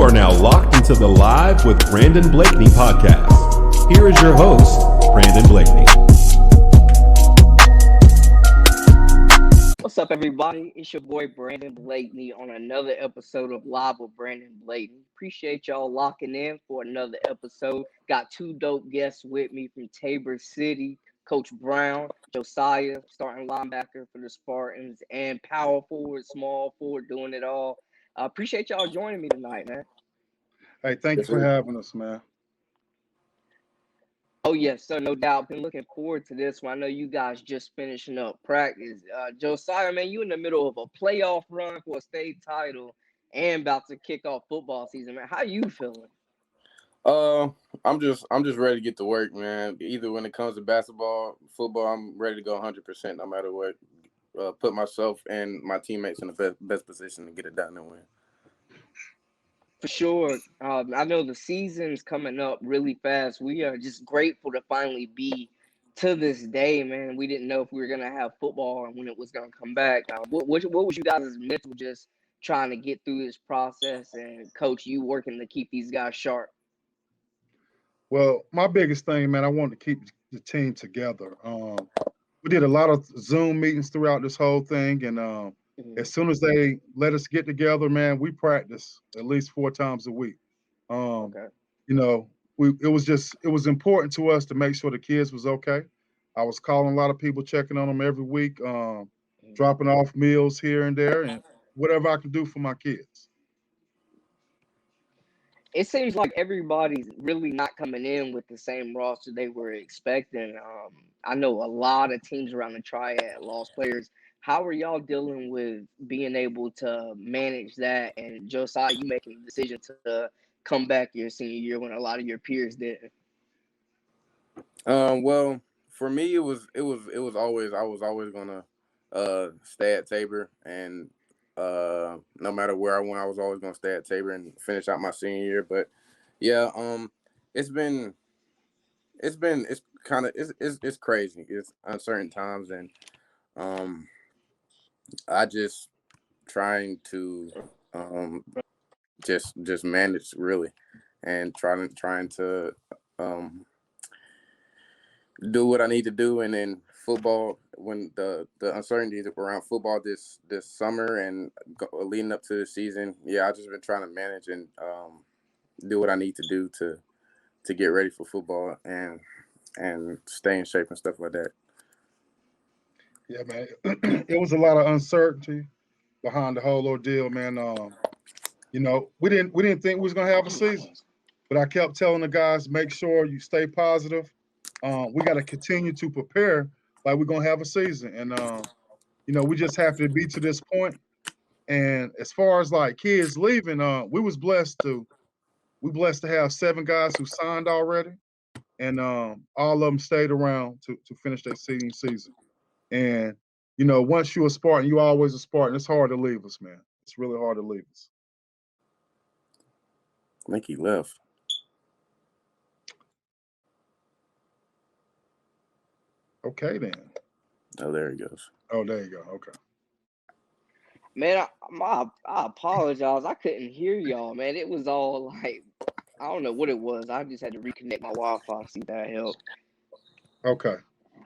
are now locked into the Live with Brandon Blakney podcast. Here is your host, Brandon Blakney. What's up, everybody? It's your boy Brandon Blakney on another episode of Live with Brandon Blakney. Appreciate y'all locking in for another episode. Got two dope guests with me from Tabor City, Coach Brown, Josiah, starting linebacker for the Spartans, and power forward, small forward, doing it all. Appreciate y'all joining me tonight, man. Hey, thank you for having us, man. Oh, yes, sir, no doubt. Been looking forward to this one. I know you guys just finishing up practice. Josiah, man, you in the middle of a playoff run for a state title and about to kick off football season, man. How you feeling? I'm just ready to get to work, man. Either when it comes to basketball, football, I'm ready to go 100% no matter what. Put myself and my teammates in the best position to get it done and win. For sure. I know the season's coming up really fast. We are just grateful to finally be to this day, man. We didn't know if we were going to have football and when it was going to come back. What was you guys' mental just trying to get through this process, and Coach, you working to keep these guys sharp? Well, my biggest thing, man, I wanted to keep the team together. We did a lot of Zoom meetings throughout this whole thing, and as soon as they let us get together, man, we practice at least 4 times a week. Okay. You know, it was important to us to make sure the kids was okay. I was calling a lot of people, checking on them every week, dropping off meals here and there, and whatever I can do for my kids. It seems like everybody's really not coming in with the same roster they were expecting. I know a lot of teams around the Triad lost players. How are y'all dealing with being able to manage that? And Josiah, you making the decision to come back your senior year when a lot of your peers didn't? Well, for me, it was always, I was always gonna stay at Tabor, and no matter where I went, I was always gonna stay at Tabor and finish out my senior year. But yeah, it's crazy. It's uncertain times, and I just trying to just manage really, and trying to do what I need to do. And then football, when the uncertainty around football this summer and leading up to the season, yeah, I just been trying to manage and do what I need to do to get ready for football and stay in shape and stuff like that. Yeah, man. It was a lot of uncertainty behind the whole ordeal, man. You know, we didn't think we was gonna have a season, but I kept telling the guys, make sure you stay positive. We got to continue to prepare like we're gonna have a season, and you know, we just have to be to this point. And as far as like kids leaving, we blessed to have 7 guys who signed already, and all of them stayed around to finish their senior season. And you know, once you're a Spartan, you always a Spartan. It's hard to leave us, man. It's really hard to leave us. I think he left. Okay, then. Oh, there he goes. Oh, there you go. Okay. Man, I apologize. I couldn't hear y'all, man. It was all like, I don't know what it was. I just had to reconnect my Wi-Fi, see if that helped. Okay.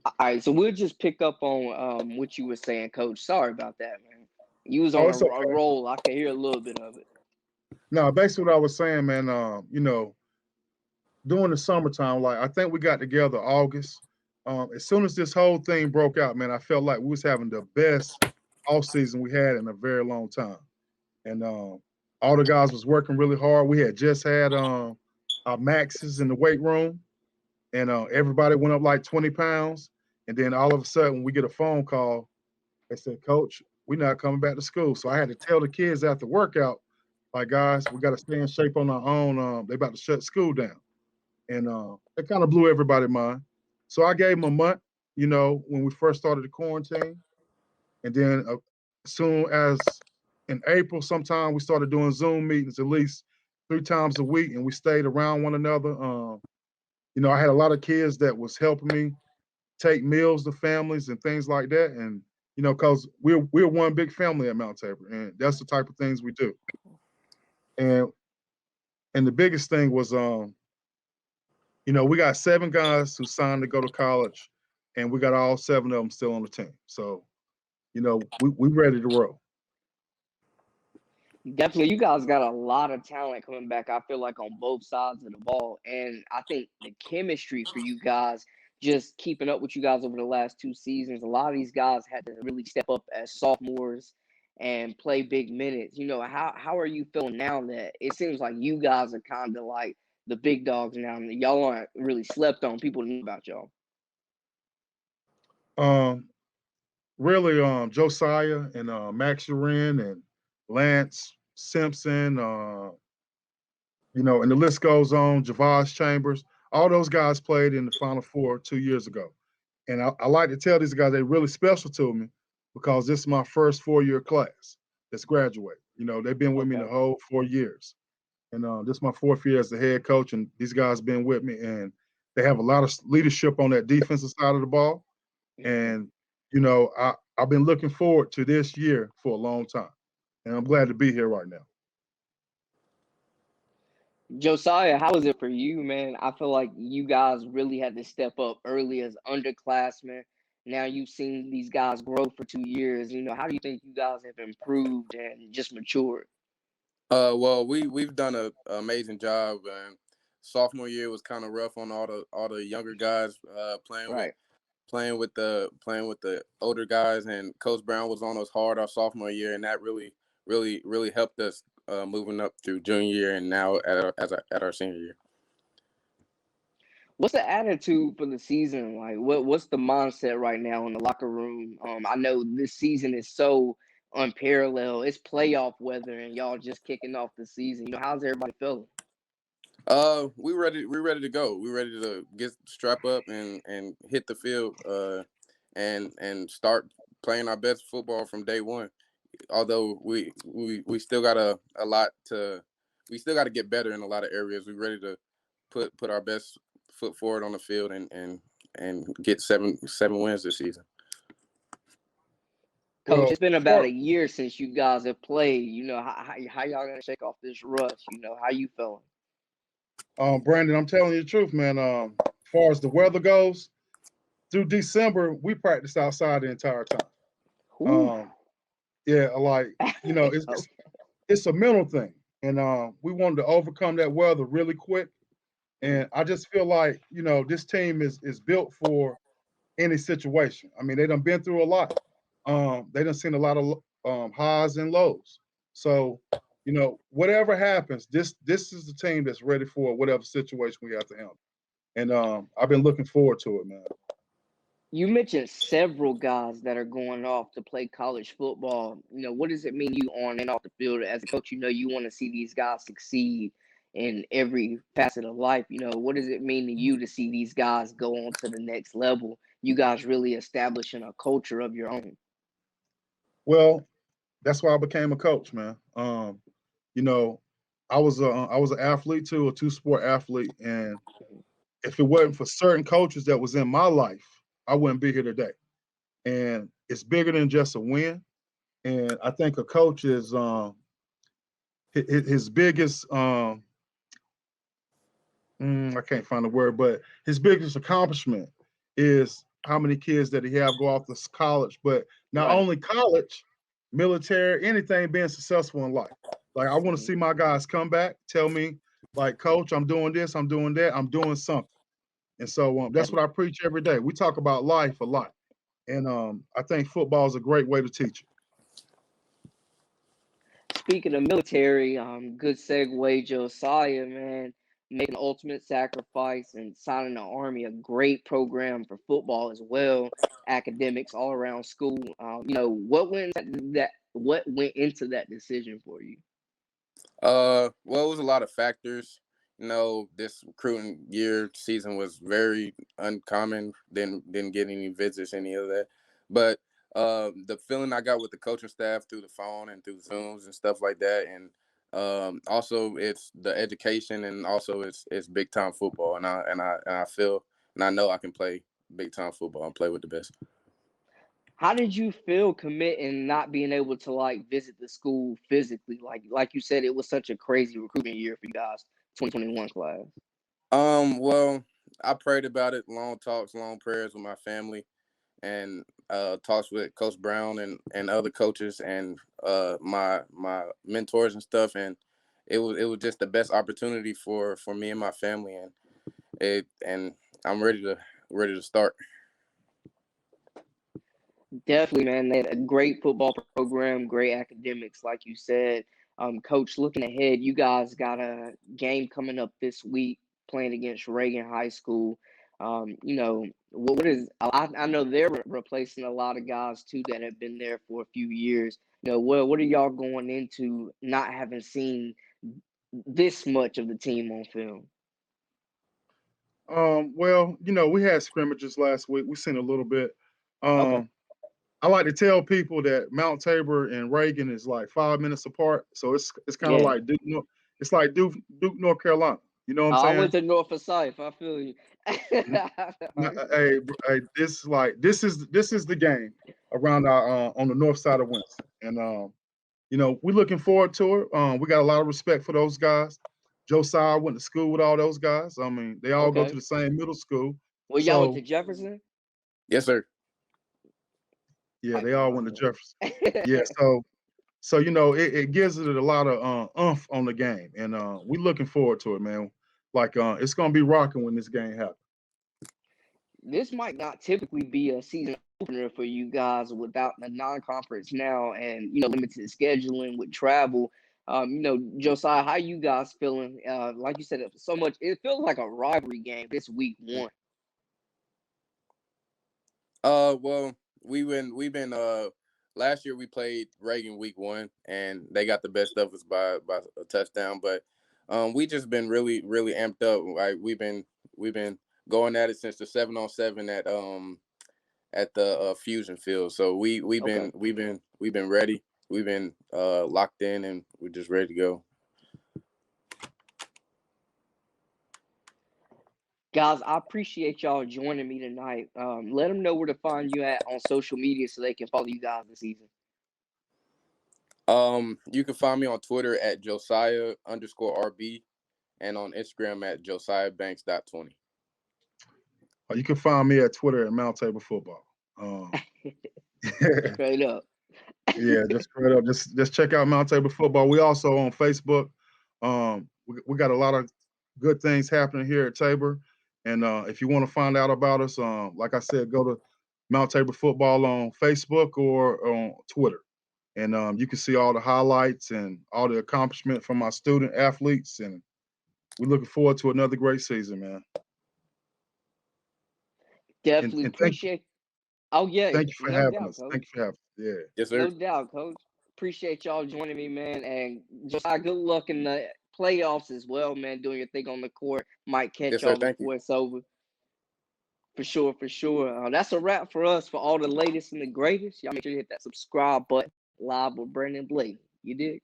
All right, so we'll just pick up on what you were saying, Coach. Sorry about that, man. You was on a roll. I could hear a little bit of it. No, basically what I was saying, man, you know, during the summertime, like I think we got together August. As soon as this whole thing broke out, man, I felt like we was having the best off season we had in a very long time. And all the guys was working really hard. We had just had our maxes in the weight room, and everybody went up like 20 pounds. And then all of a sudden we get a phone call. They said, Coach, we're not coming back to school. So I had to tell the kids after workout, like, guys, we got to stay in shape on our own. They about to shut school down. And it kind of blew everybody's mind. So I gave them a month, you know, when we first started the quarantine. And then as soon as in April, sometime we started doing Zoom meetings at least 3 times a week, and we stayed around one another. You know, I had a lot of kids that was helping me take meals to families and things like that. And, you know, because we're one big family at Mount Tabor, and that's the type of things we do. And And the biggest thing was, we got 7 guys who signed to go to college, and we got all 7 of them still on the team. So, we ready to roll. Definitely, you guys got a lot of talent coming back, I feel like, on both sides of the ball. And I think the chemistry for you guys, just keeping up with you guys over the last 2 seasons, a lot of these guys had to really step up as sophomores and play big minutes. How are you feeling now that it seems like you guys are kind of like the big dogs now, and y'all aren't really slept on? People know about y'all. Um, Really, Josiah and Max Urin and Lance Simpson, and the list goes on. Javaz Chambers, all those guys played in the Final Four 2 years ago. And I like to tell these guys they're really special to me because this is my first 4-year class that's graduating. They've been with me the Okay. whole 4 years. And this is my 4th year as the head coach, and these guys been with me, and they have a lot of leadership on that defensive side of the ball. And I've been looking forward to this year for a long time, and I'm glad to be here right now. Josiah, how was it for you, man? I feel like you guys really had to step up early as underclassmen. Now you've seen these guys grow for 2 years. How do you think you guys have improved and just matured? Well, we've done an amazing job, and sophomore year was kind of rough on all the younger guys Right. playing with the older guys, and Coach Brown was on us hard our sophomore year, and that really helped us moving up through junior year and now at our senior year. What's the attitude for the season? Like, what's the mindset right now in the locker room? I know this season is so unparalleled. It's playoff weather, and y'all just kicking off the season. How's everybody feeling? We're ready to go. We're ready to strap up and hit the field and start playing our best football from day one. Although we still got a lot we still got to get better in a lot of areas. We're ready to put our best foot forward on the field and get seven wins this season. Coach, Well, it's been about a year since you guys have played. How y'all gonna shake off this rust? How you feeling? Brandon, I'm telling you the truth, man. As far as the weather goes, through December, we practiced outside the entire time. Ooh. Yeah, like it's Okay. it's a mental thing, and we wanted to overcome that weather really quick. And I just feel like this team is built for any situation. I mean, they done been through a lot. They done seen a lot of highs and lows. So, whatever happens, this is the team that's ready for whatever situation we have to handle. And I've been looking forward to it, man. You mentioned several guys that are going off to play college football. What does it mean to you on and off the field as a coach? You want to see these guys succeed in every facet of life. What does it mean to you to see these guys go on to the next level? You guys really establishing a culture of your own. Well, that's why I became a coach, man. You know, I was an athlete too, a 2-sport athlete, and if it wasn't for certain coaches that was in my life, I wouldn't be here today. And it's bigger than just a win. And I think a coach is his biggest I can't find the word, but his biggest accomplishment is how many kids that he have go off to college. But not Right. only college, military, anything being successful in life. Like I want to see my guys come back, tell me, like, Coach, I'm doing this, I'm doing that, I'm doing something. And so that's what I preach every day. We talk about life a lot. And I think football is a great way to teach it. Speaking of military, good segue, Josiah, man, making the ultimate sacrifice and signing the Army, a great program for football as well, academics all around school. What went into that decision for you? Well, it was a lot of factors. This recruiting year season was very uncommon. Didn't get any visits, any of that. But the feeling I got with the coaching staff through the phone and through Zooms and stuff like that, and also it's the education, and also it's big time football, and I feel and I know I can play big time football and play with the best. How did you feel committing, not being able to visit the school physically? Like you said, it was such a crazy recruitment year for you guys 2021 class? Well, I prayed about it, long talks, long prayers with my family, and talks with Coach Brown and other coaches and my mentors and stuff, and it was just the best opportunity for me and my family, and I'm ready to start. Definitely, man. They had a great football program, great academics, like you said. Coach, looking ahead, you guys got a game coming up this week playing against Reagan High School. What is, I know they're replacing a lot of guys too that have been there for a few years. What are y'all going into not having seen this much of the team on film? Well, we had scrimmages last week. We seen a little bit. Okay. I like to tell people that Mount Tabor and Reagan is like 5 minutes apart. So it's kind of Yeah. like Duke, it's like Duke, North Carolina. You know what I'm I saying? went to North Forsyth. I feel you. Hey, this is the game around our on the north side of Winston, and we're looking forward to it. We got a lot of respect for those guys. Josiah went to school with all those guys. I mean, they all go to Okay. the same middle school. Well, y'all went So to Jefferson? Yes, sir. yeah, they all went to Jefferson. Yeah, so it gives it a lot of umph on the game, and we're looking forward to it, man. Like it's gonna be rocking when this game happens. This might not typically be a season opener for you guys without the non-conference now and limited scheduling with travel. Josiah, how you guys feeling? Like you said, so much. It feels like a rivalry game this week one. Well, we've been last year we played Reagan week 1 and they got the best of us by a touchdown, but we just been really amped up. Like we've been going at it since the 7-on-7 at the Fusion Field. So we've been ready. We've been locked in and we're just ready to go. Guys, I appreciate y'all joining me tonight. Let them know where to find you at on social media so they can follow you guys this season. You can find me on Twitter at Josiah_RB and on Instagram at JosiahBanks.20. You can find me at Twitter at Mount Tabor Football. Straight up. Yeah, just straight up. Just check out Mount Tabor Football. We also on Facebook. We got a lot of good things happening here at Tabor. And if you want to find out about us, like I said, go to Mount Tabor Football on Facebook or on Twitter. And you can see all the highlights and all the accomplishment from our student athletes. And we're looking forward to another great season, man. Definitely and appreciate. Oh yeah, thank you for no having doubt, us. Coach. Thank you for having us. Yeah. Yes, sir. No doubt, Coach. Appreciate y'all joining me, man. And Josiah, good luck in the playoffs as well, man. Doing your thing on the court. Might catch Yes, sir. y'all Thank before you. it's over. For sure. That's a wrap for us for all the latest and the greatest. Y'all make sure you hit that subscribe button. Live with Brandon Blakney. You dig?